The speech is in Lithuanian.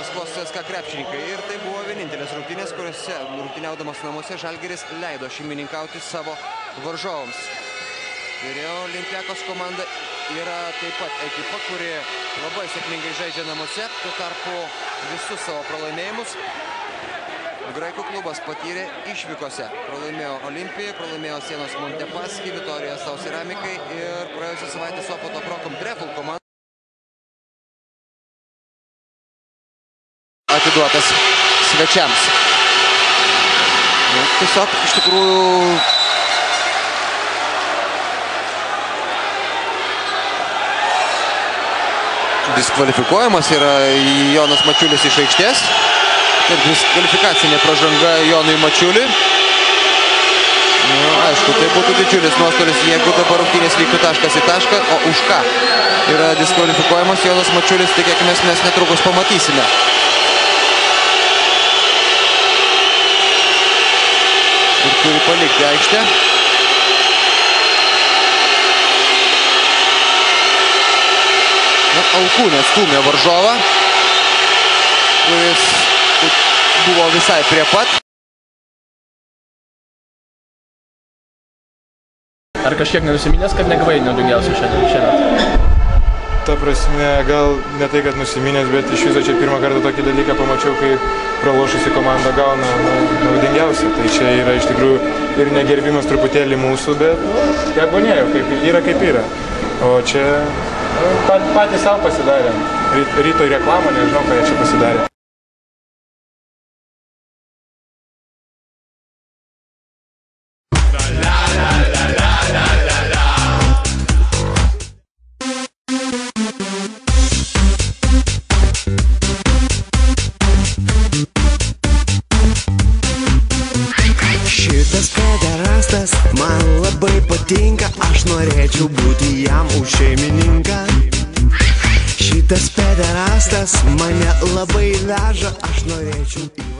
Maskvos CSKA krepšininkai. Ir tai buvo vienintelės rungtynės, kuriuose rungtyniaudamas namuose Žalgiris leido šeimininkauti savo varžovams. Ir Olympiakos komanda yra taip pat ekipa, kuri labai sėkmingai žaidžia namuose, tuo tarpu visus savo pralaimėjimus graikų klubas patyrė išvykose. Pralaimėjo Olimpijai, pralaimėjo Sienos Montepaschi, Vitorija Sau Ceramikai ir praėjusią savaitę Sopoto Prokom Trefl komanda atiduotas svečiams. Tiesiog iš tikrųjų diskvalifikuojamas yra Jonas Mačiulis iš aikštės. Ir diskvalifikacinė pražanga Jonui Mačiuliui. Aišku, tai būtų didžiulis nuostolis, jeigu dabar rungtynės vyktų taškas į tašką, o už ką yra diskvalifikuojamas Jonas Mačiulis, tikėkime, mes netrukus pamatysime. Ir turi palikti aikštę. Alkūnė stūmė varžovą, kuris buvo visai prie pat. Ar kažkiek nenusiminęs, kad negavai naudingiausių šiandien? Ta prasme, gal ne tai, kad nusiminęs, bet iš viso čia pirmą kartą tokį dalyką pamačiau, kai pralošusi komanda gauna naudingiausią. Tai čia yra iš tikrųjų ir negerbimas truputėlį mūsų, bet tebūnėjo, kaip yra. O čia patys savo pasidarė. Ryto reklamą, nežinau, ką jie čia pasidarė. Šitas pederastas man labai patinka, aš norėčiau būti jam už šeimininką. Šitas pederastas mane labai veža, aš norėčiau